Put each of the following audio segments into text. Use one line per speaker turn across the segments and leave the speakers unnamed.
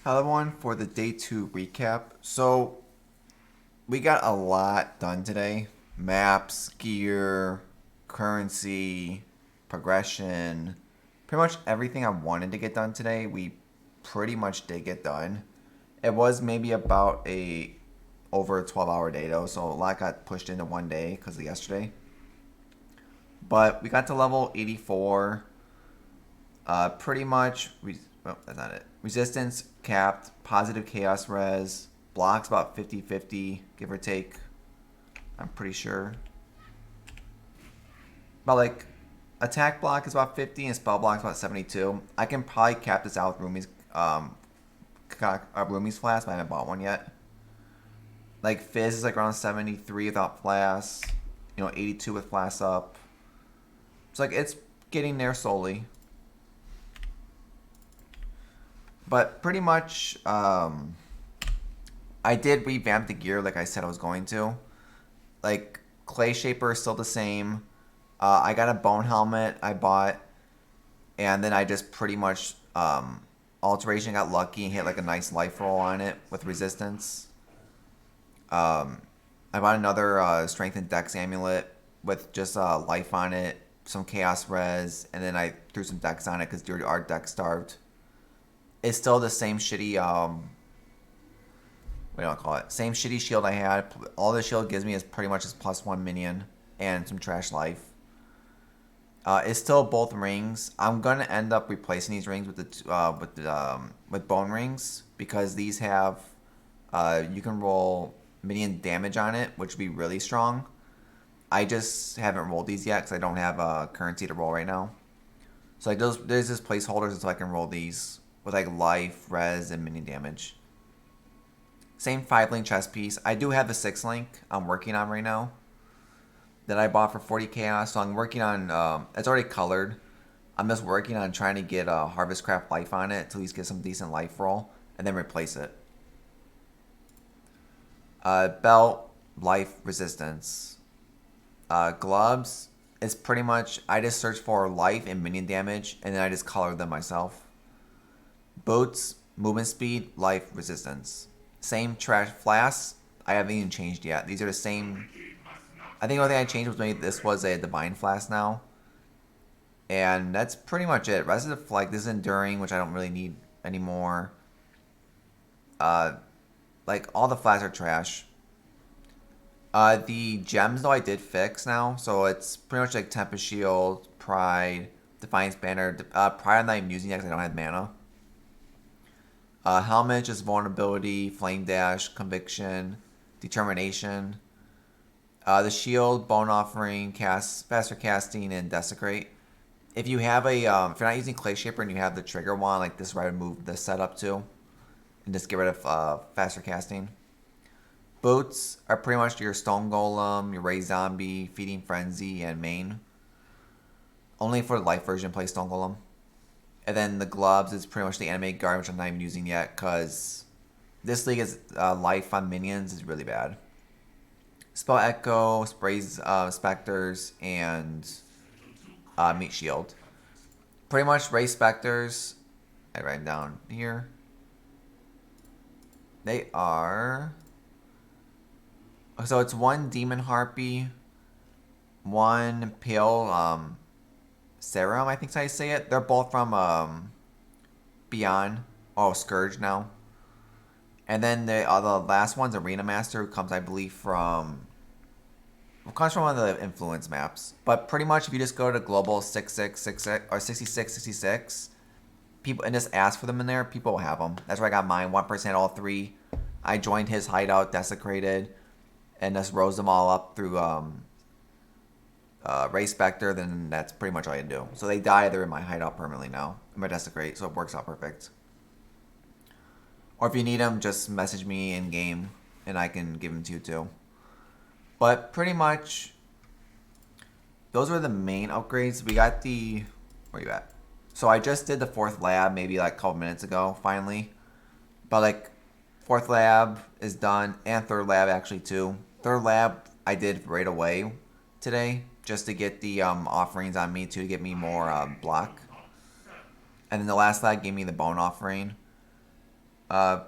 Hello everyone for the day 2 recap. So we got a lot done today. Maps, gear, currency, progression. Pretty much everything I wanted to get done today, we pretty much did get done. It was maybe about a over a 12-hour day though, so a lot got pushed into one day because of yesterday. But we got to level 84. Pretty much, oh, that's not it. Resistance capped, positive chaos res, blocks about 50-50, give or take. I'm pretty sure. But like, attack block is about 50 and spell block is about 72. I can probably cap this out with Rumi's flask, but I haven't bought one yet. Like, Fizz is like around 73 without flask. 82 with flask up. So like, it's getting there slowly. But pretty much, I did revamp the gear like I said I was going to. Like, Clay Shaper is still the same. I got a bone helmet I bought. And then I just pretty much, alteration got lucky and hit like a nice life roll on it with resistance. I bought another strength and dex amulet with just life on it, some chaos res, and then I threw some dex on it because our dex starved. It's still the same shitty what do I call it? Same shitty shield I had. All the shield gives me is pretty much just +1 minion and some trash life. It's still both rings. I'm gonna end up replacing these rings with bone rings because these have you can roll minion damage on it, which would be really strong. I just haven't rolled these yet because I don't have a currency to roll right now. So like there's just placeholders until I can roll these with like life, res, and minion damage. Same 5-link chest piece. I do have the 6-link I'm working on right now that I bought for 40 chaos. So I'm working on, it's already colored. I'm just working on trying to get a Harvest Craft life on it to at least get some decent life roll and then replace it. Belt, life, resistance. Gloves is pretty much, I just search for life and minion damage and then I just colored them myself. Boots, movement speed, life, resistance. Same trash flasks. I haven't even changed yet. These are the same. I think the only thing I changed was maybe this was a divine flask now. And that's pretty much it. Rest of the, like, this is enduring, which I don't really need anymore. Like, all the flasks are trash. The gems, though, I did fix now. So it's pretty much like Tempest Shield, Pride, Defiance Banner. Pride I'm not even using yet because I don't have mana. Helmet, just vulnerability, flame dash, conviction, determination. The shield, bone offering, faster casting, and desecrate. If you have a, if you're not using Clay Shaper and you have the trigger wand, like this, is where I would move this setup to, and just get rid of faster casting. Boots are pretty much your Stone Golem, your Ray Zombie, Feeding Frenzy, and Main. Only for the life version, play Stone Golem. And then the gloves is pretty much the animated guard, which I'm not even using yet because this league is life on minions is really bad. Spell Echo, sprays specters, and meat shield. Pretty much raise specters. I write them down here. They are. So it's one demon harpy, one pale serum, I think is how you say it. They're both from Beyond. Oh, Scourge now. And then the last one's Arena Master, who comes, I believe, from one of the influence maps. But pretty much, if you just go to global 6666 or 6666, people and just ask for them in there, people will have them. That's where I got mine. 1% all three. I joined his hideout, desecrated, and just rose them all up through Ray Spectre. Then that's pretty much all you do. So they die. They're in my hideout permanently now. I'm a desecrate, so it works out perfect. Or if you need them, just message me in game, and I can give them to you too. But pretty much, those were the main upgrades. We got the, where you at? So I just did the 4th lab maybe like a couple minutes ago, finally. But like, 4th lab is done, and 3rd lab actually too. 3rd lab I did right away today, just to get the offerings on me too, to get me more block. And then the last lab gave me the bone offering.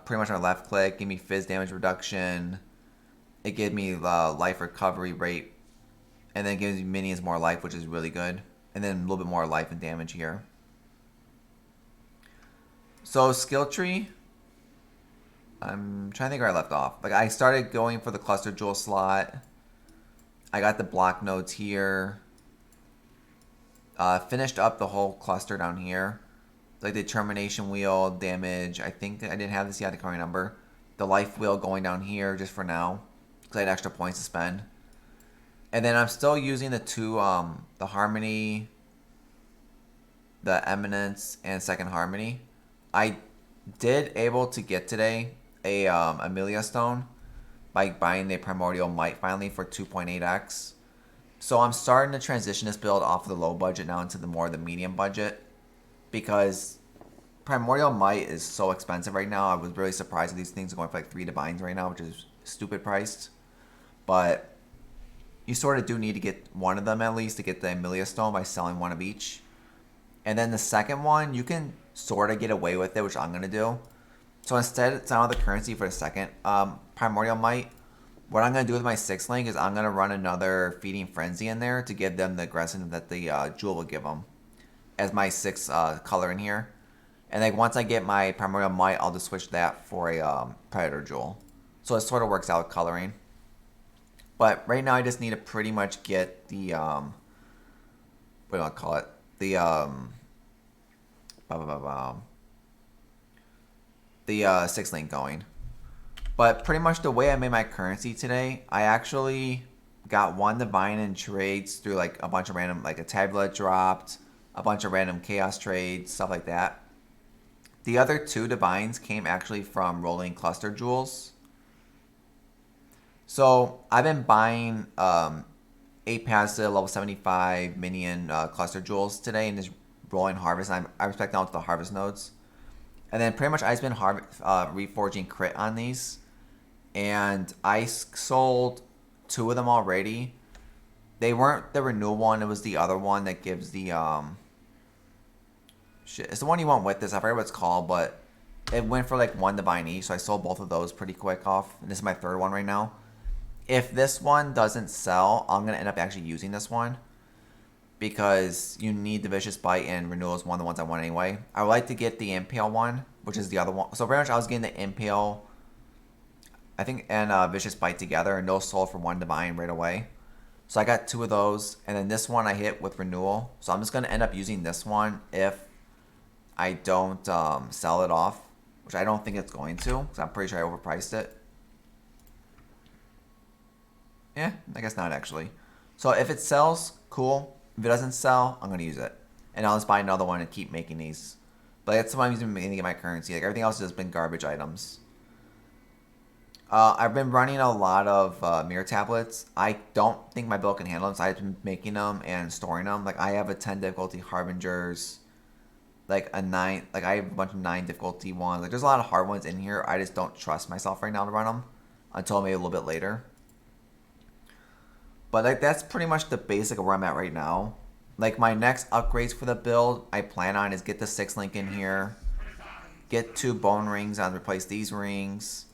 pretty much on left click, give me fizz damage reduction. It gives me life recovery rate, and then it gives me minions more life, which is really good. And then a little bit more life and damage here. So skill tree, I'm trying to think where I left off. Like I started going for the cluster jewel slot. I got the block nodes here. Finished up the whole cluster down here. Like the determination wheel, damage. I think I didn't have this yet, the current number. The life wheel going down here just for now, because I had extra points to spend. And then I'm still using the two, the harmony, the eminence, and second harmony. I did able to get today a Amelia Stone by buying the Primordial Might finally for 2.8x. So I'm starting to transition this build off of the low budget now into the more the medium budget, because Primordial Might is so expensive right now. I was really surprised that these things are going for like 3 divines right now, which is stupid priced. But you sort of do need to get one of them at least to get the Amelia Stone by selling one of each. And then the second one, you can sort of get away with it, which I'm going to do. So instead, it's out of the currency for the second Primordial Might. What I'm going to do with my 6th link is I'm going to run another Feeding Frenzy in there to give them the aggression that the Jewel will give them as my 6th color in here. And like once I get my Primordial Might, I'll just switch that for a Predator Jewel. So it sort of works out with coloring. But right now I just need to pretty much get the, what do I call it? The, the 6th link going. But pretty much the way I made my currency today, I actually got 1 divine in trades through like a bunch of random, like a tablet dropped, a bunch of random chaos trades, stuff like that. The other 2 divines came actually from rolling cluster jewels. So I've been buying 8 passive level 75 minion cluster jewels today and just rolling harvest. I'm expecting out to the harvest nodes. And then pretty much I've been reforging crit on these. And I sold 2 of them already. They weren't the renewal one. It was the other one that gives the... shit. It's the one you want with this. I forget what it's called, but it went for like 1 divine each. So I sold both of those pretty quick off. And this is my 3rd one right now. If this one doesn't sell, I'm going to end up actually using this one. Because you need the Vicious Bite, and Renewal is one of the ones I want anyway. I would like to get the Impale one, which is the other one. So pretty much I was getting the Impale, I think, and Vicious Bite together, and those sold for 1 divine right away. So I got 2 of those, and then this one I hit with Renewal. So I'm just going to end up using this one if I don't sell it off, which I don't think it's going to, because I'm pretty sure I overpriced it. Yeah, I guess not actually. So if it sells, cool. If it doesn't sell, I'm going to use it. And I'll just buy another one and keep making these. But that's what I'm using to get my currency. Like everything else has been garbage items. I've been running a lot of mirror tablets. I don't think my build can handle them, so I've been making them and storing them. Like I have a 10 difficulty Harbingers. Like a 9, like I have a bunch of 9 difficulty ones. Like there's a lot of hard ones in here. I just don't trust myself right now to run them until maybe a little bit later. But like that's pretty much the basic of where I'm at right now. Like my next upgrades for the build I plan on is get the 6 link in here. Get 2 bone rings on replace these rings.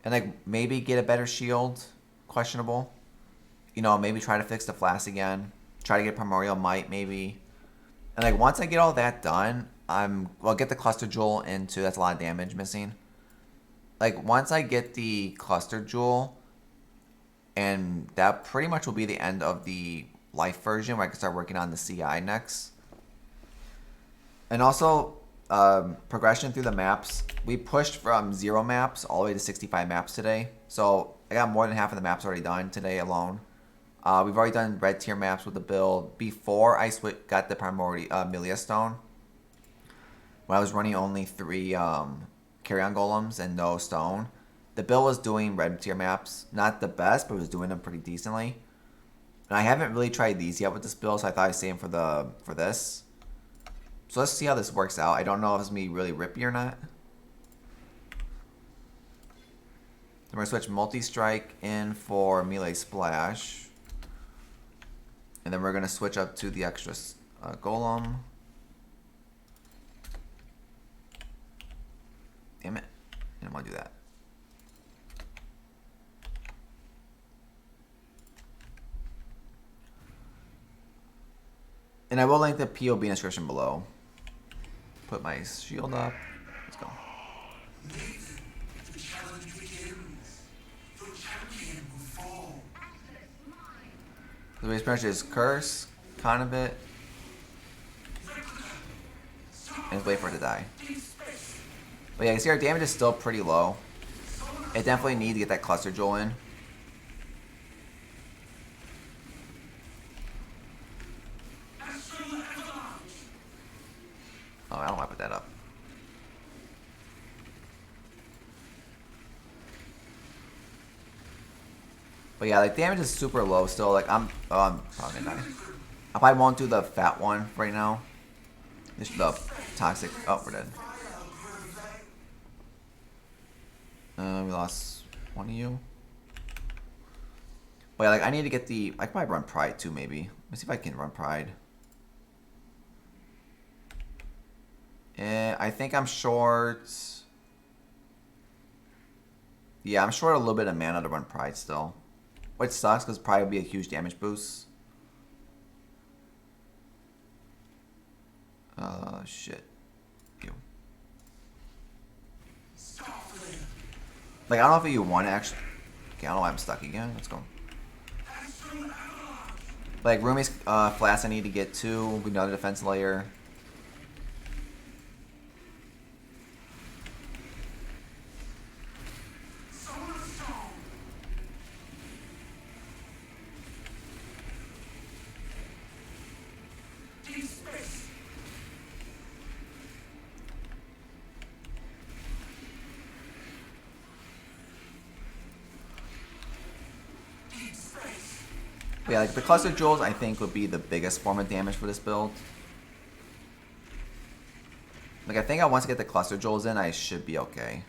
And like maybe get a better shield. Questionable. You know, maybe try to fix the flask again. Try to get Primordial Might maybe. And like once I get all that done, get the cluster jewel into, that's a lot of damage missing. Like once I get the cluster jewel, and that pretty much will be the end of the life version where I can start working on the CI next. And also, progression through the maps. We pushed from 0 maps all the way to 65 maps today. So I got more than half of the maps already done today alone. We've already done red tier maps with the build before I got the Primordial Amelia Stone. When I was running only 3 Carrion Golems and no stone. The build was doing red tier maps. Not the best, but it was doing them pretty decently. And I haven't really tried these yet with this build, so I thought I'd save them for this. So let's see how this works out. I don't know if it's going to be really rippy or not. We're going to switch multi-strike in for melee splash. And then we're going to switch up to the extra golem. And I will link the POB in the description below. Put my shield up. Let's go. The base pressure is curse, kind of it, and wait for it to die. But yeah, you see our damage is still pretty low. It definitely needs to get that cluster jewel in. Oh, I don't want to put that up. But yeah, like damage is super low still. Like I'm probably gonna die. I probably won't do the fat one right now. Just the toxic. Oh, we're dead. We lost one of you. But yeah, like I need to get the. I can probably run Pride too, maybe. Let's see if I can run Pride. I think I'm short. Yeah, I'm short a little bit of mana to run Pride still. Which sucks because Pride would be a huge damage boost. Shit. Ew. Like, I don't know if you want to actually. Okay, I don't know why I'm stuck again. Let's go. Like, Rumi's flask I need to get to. Another defense layer. Yeah, like the cluster jewels I think would be the biggest form of damage for this build. Like I think once I get the cluster jewels in, I should be okay.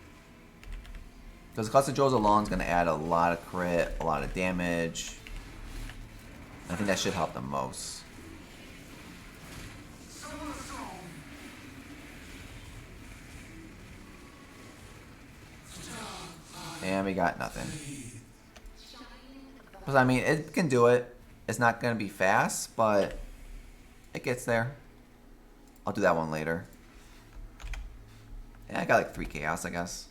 Because the cluster jewels alone is going to add a lot of crit, a lot of damage. I think that should help the most. And we got nothing. Because I mean, it can do it. It's not going to be fast, but it gets there. I'll do that one later. Yeah, I got like 3 chaos, I guess.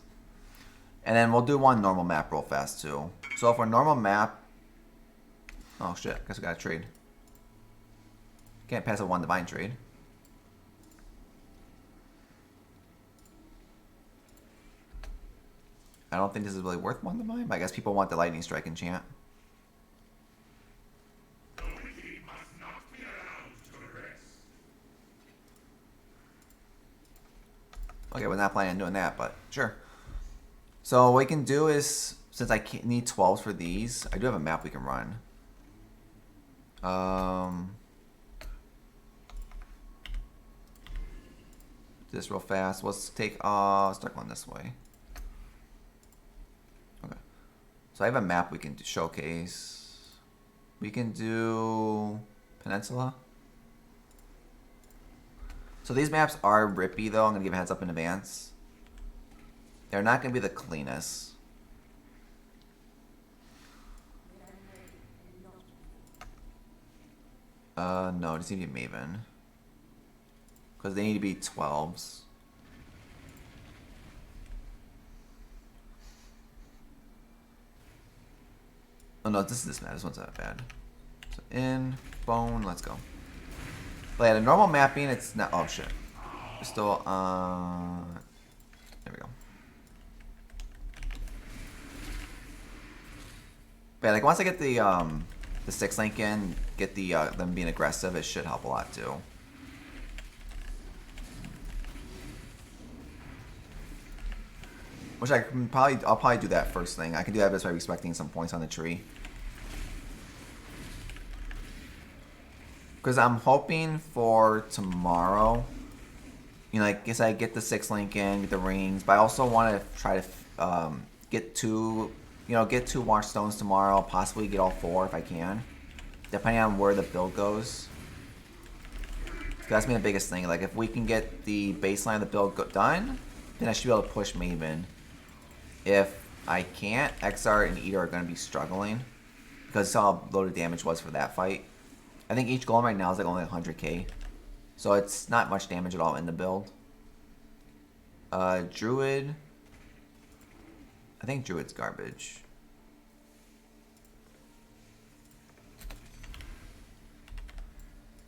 And then we'll do one normal map real fast too. So for normal map... Oh shit, I guess we got a trade. Can't pass a 1 divine trade. I don't think this is really worth 1 divine, but I guess people want the lightning strike enchant. Okay, we're not planning on doing that, but sure. So what we can do is, since I need 12s for these, I do have a map we can run. This real fast. Let's take, start going this way. Okay. So I have a map we can showcase. We can do Peninsula. So these maps are rippy though, I'm going to give a heads up in advance. They're not going to be the cleanest. No, it just need to be Maven. Because they need to be 12s. Oh no, this is this map. This one's not bad. So in, bone, let's go. But yeah, the normal mapping, it's not. Oh shit. We're still, there we go. But yeah, like once I get the 6 link in, get the them being aggressive, it should help a lot too. Which I can I'll probably do that first thing. I can do that just by respecting some points on the tree. Because I'm hoping for tomorrow, you know, I guess I get the 6 link in, get the rings, but I also want to try to get 2, you know, get 2 wash stones tomorrow, possibly get all 4 if I can, depending on where the build goes. That's been the biggest thing. Like if we can get the baseline of the build done, then I should be able to push Maven. If I can't, XR and Eater are going to be struggling because I saw how low the damage was for that fight. I think each golem right now is like only 100k. So it's not much damage at all in the build. Druid. I think Druid's garbage.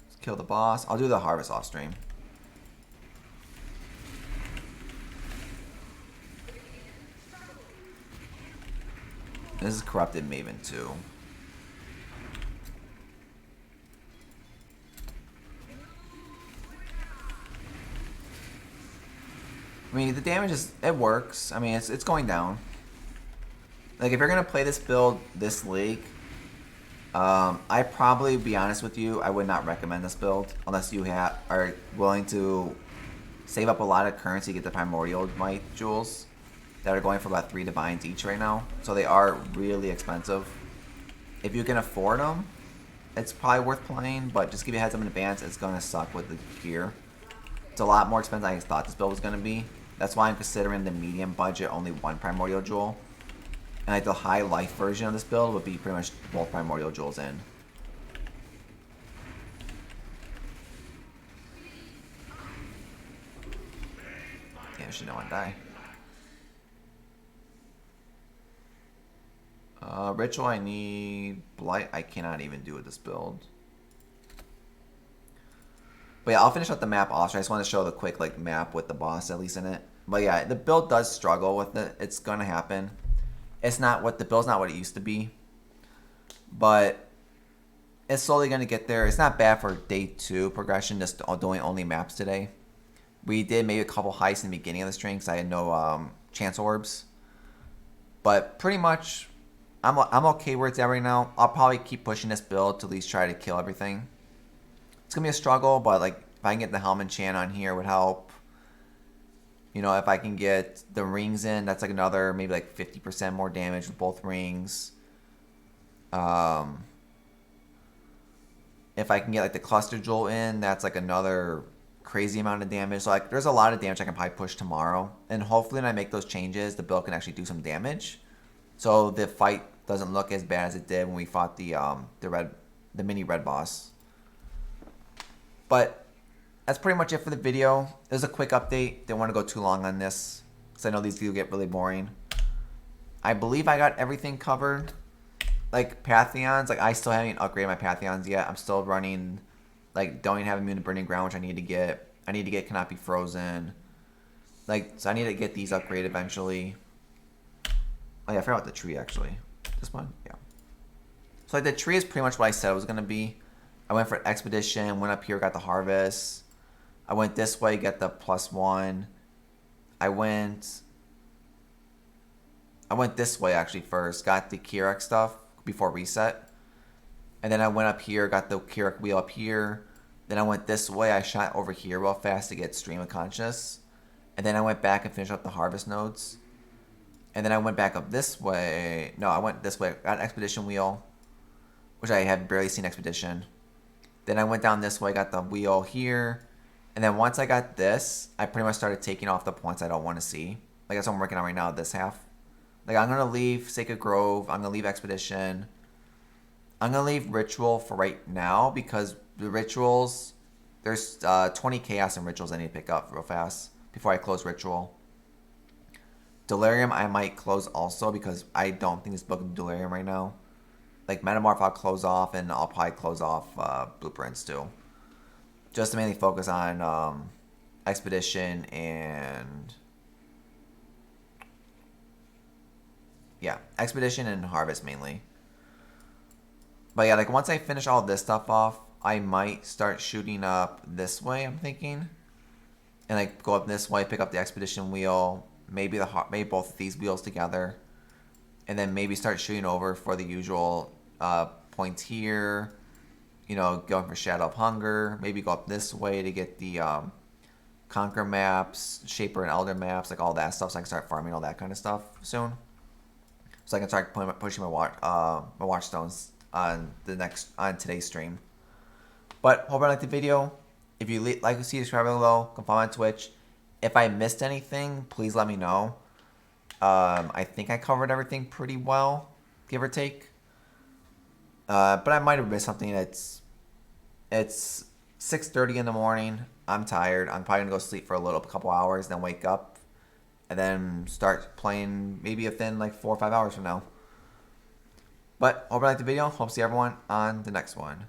Let's kill the boss. I'll do the harvest off stream. This is Corrupted Maven too. I mean, the damage is, it works. I mean, it's going down. Like, if you're going to play this build this league, I'd probably be honest with you, I would not recommend this build unless you are willing to save up a lot of currency to get the Primordial Might Jewels that are going for about 3 Divines each right now. So they are really expensive. If you can afford them, it's probably worth playing, but just give you a heads up in advance, it's going to suck with the gear. It's a lot more expensive than I thought this build was going to be. That's why I'm considering the medium budget, only 1 Primordial Jewel. And like the high life version of this build would be pretty much both Primordial Jewels in. Yeah, she don't want to die. Ritual, I need Blight. I cannot even do with this build. But yeah, I'll finish up the map also. I just want to show the quick like map with the boss at least in it. But yeah, the build does struggle with it. It's gonna happen. It's not what the build's not what it used to be. But it's slowly gonna get there. It's not bad for day 2 progression, just doing only maps today. We did maybe a couple heists in the beginning of the stream because I had no chance orbs. But pretty much I'm okay where it's at right now. I'll probably keep pushing this build to at least try to kill everything. It's going to be a struggle, but like if I can get the Helm enchant on here would help. You know, if I can get the rings in, that's like another maybe like 50% more damage with both rings. If I can get like the cluster jewel in, that's like another crazy amount of damage. So like there's a lot of damage I can probably push tomorrow. And hopefully when I make those changes, the build can actually do some damage. So the fight doesn't look as bad as it did when we fought the mini red boss. But that's pretty much it for the video. There's a quick update. Didn't want to go too long on this because I know these do get really boring. I believe I got everything covered. Like Pantheons, like I still haven't upgraded my Pantheons yet. I'm still running, like don't even have immune to burning ground, which I need to get. I need to get cannot be frozen. Like so I need to get these upgraded eventually. Oh yeah, I forgot the tree actually. This one, yeah. So like the tree is pretty much what I said it was gonna be. I went for expedition, went up here, got the harvest. I went this way, got the +1. I went this way actually first, got the Kirak stuff before reset. And then I went up here, got the Kirak wheel up here. Then I went this way, I shot over here real fast to get Stream of Conscious. And then I went back and finished up the harvest nodes. And then I went back up this way. No, I went this way, got Expedition wheel, which I had barely seen Expedition. Then I went down this way, got the wheel here. And then once I got this, I pretty much started taking off the points I don't want to see. Like that's what I'm working on right now, this half. Like I'm going to leave Sacred Grove. I'm going to leave Expedition. I'm going to leave Ritual for right now because the Rituals, there's 20 Chaos and Rituals I need to pick up real fast before I close Ritual. Delirium I might close also because I don't think this book is Delirium right now. Like Metamorph I'll close off and I'll probably close off Blueprints too. Just to mainly focus on Expedition and... yeah, Expedition and Harvest mainly. But yeah, like once I finish all this stuff off, I might start shooting up this way, I'm thinking. And like go up this way, pick up the Expedition wheel, maybe both of these wheels together. And then maybe start shooting over for the usual points here. You know, going for Shadow of Hunger. Maybe go up this way to get the Conquer maps, Shaper and Elder maps, like all that stuff. So I can start farming all that kind of stuff soon. So I can start pushing my watchstones on today's stream. But hope you liked the video. If you like to see, subscribe below. Come follow me on Twitch. If I missed anything, please let me know. I think I covered everything pretty well, give or take. But I might have missed something that's It's 6:30 in the morning. I'm tired. I'm probably gonna go sleep for a couple hours, then wake up, and then start playing maybe within like 4 or 5 hours from now. But hope you liked the video. Hope to see everyone on the next one.